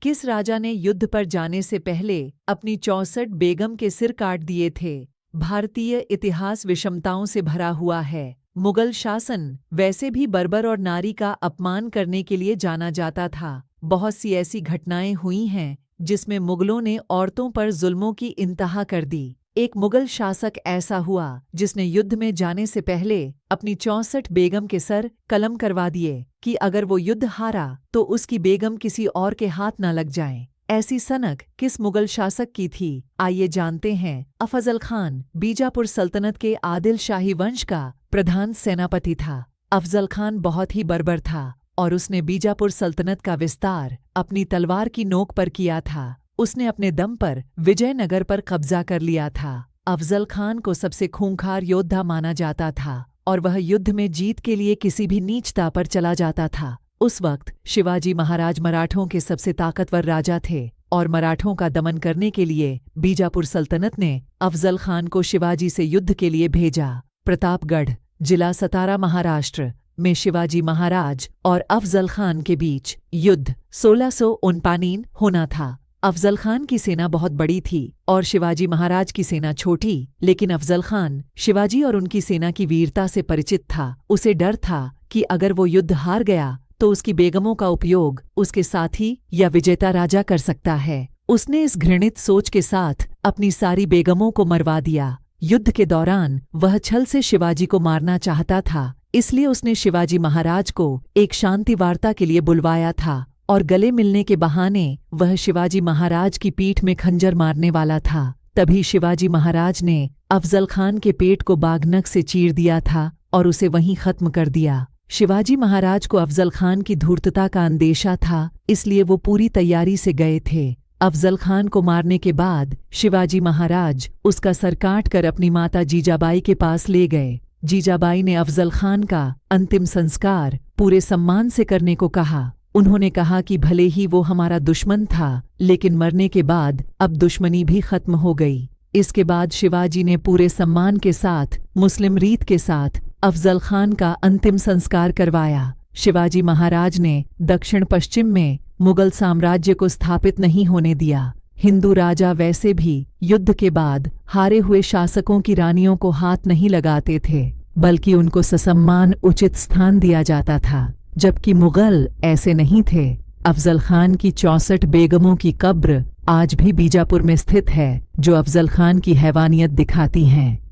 किस राजा ने युद्ध पर जाने से पहले अपनी 64 बेगम के सिर काट दिए थे? भारतीय इतिहास विषमताओं से भरा हुआ है। मुगल शासन वैसे भी बर्बर और नारी का अपमान करने के लिए जाना जाता था। बहुत सी ऐसी घटनाएं हुई हैं जिसमें मुगलों ने औरतों पर जुल्मों की इंतहा कर दी। एक मुगल शासक ऐसा हुआ जिसने युद्ध में जाने से पहले अपनी 64 बेगम के सर कलम करवा दिए कि अगर वो युद्ध हारा तो उसकी बेगम किसी और के हाथ न लग जाएं। ऐसी सनक किस मुगल शासक की थी? आइए जानते हैं। अफजल खान बीजापुर सल्तनत के आदिल शाही वंश का प्रधान सेनापति था। अफजल खान बहुत ही बर्बर था और उसने बीजापुर सल्तनत का विस्तार अपनी तलवार की नोक पर किया था। उसने अपने दम पर विजयनगर पर कब्जा कर लिया था। अफजल खान को सबसे खूंखार योद्धा माना जाता था और वह युद्ध में जीत के लिए किसी भी नीचता पर चला जाता था। उस वक्त शिवाजी महाराज मराठों के सबसे ताकतवर राजा थे और मराठों का दमन करने के लिए बीजापुर सल्तनत ने अफजल खान को शिवाजी से युद्ध के लिए भेजा। प्रतापगढ़, जिला सतारा, महाराष्ट्र में शिवाजी महाराज और अफजल खान के बीच युद्ध 1649 होना था। अफजल खान की सेना बहुत बड़ी थी और शिवाजी महाराज की सेना छोटी, लेकिन अफजल खान शिवाजी और उनकी सेना की वीरता से परिचित था। उसे डर था कि अगर वो युद्ध हार गया तो उसकी बेगमों का उपयोग उसके साथी या विजेता राजा कर सकता है। उसने इस घृणित सोच के साथ अपनी सारी बेगमों को मरवा दिया। युद्ध के दौरान वह छल से शिवाजी को मारना चाहता था, इसलिए उसने शिवाजी महाराज को एक शांति वार्ता के लिए बुलवाया था और गले मिलने के बहाने वह शिवाजी महाराज की पीठ में खंजर मारने वाला था। तभी शिवाजी महाराज ने अफजल खान के पेट को बागनक से चीर दिया था और उसे वहीं खत्म कर दिया। शिवाजी महाराज को अफजल खान की धूर्तता का अंदेशा था, इसलिए वो पूरी तैयारी से गए थे। अफजल खान को मारने के बाद शिवाजी महाराज उसका सर काट कर अपनी माता जीजाबाई के पास ले गए। जीजाबाई ने अफजल खान का अंतिम संस्कार पूरे सम्मान से करने को कहा। उन्होंने कहा कि भले ही वो हमारा दुश्मन था, लेकिन मरने के बाद अब दुश्मनी भी खत्म हो गई। इसके बाद शिवाजी ने पूरे सम्मान के साथ मुस्लिम रीत के साथ अफजल खान का अंतिम संस्कार करवाया। शिवाजी महाराज ने दक्षिण पश्चिम में मुगल साम्राज्य को स्थापित नहीं होने दिया। हिंदू राजा वैसे भी युद्ध के बाद हारे हुए शासकों की रानियों को हाथ नहीं लगाते थे, बल्कि उनको ससम्मान उचित स्थान दिया जाता था, जबकि मुगल ऐसे नहीं थे। अफजल खान की 64 बेगमों की कब्र आज भी बीजापुर में स्थित है, जो अफजल खान की हैवानियत दिखाती हैं।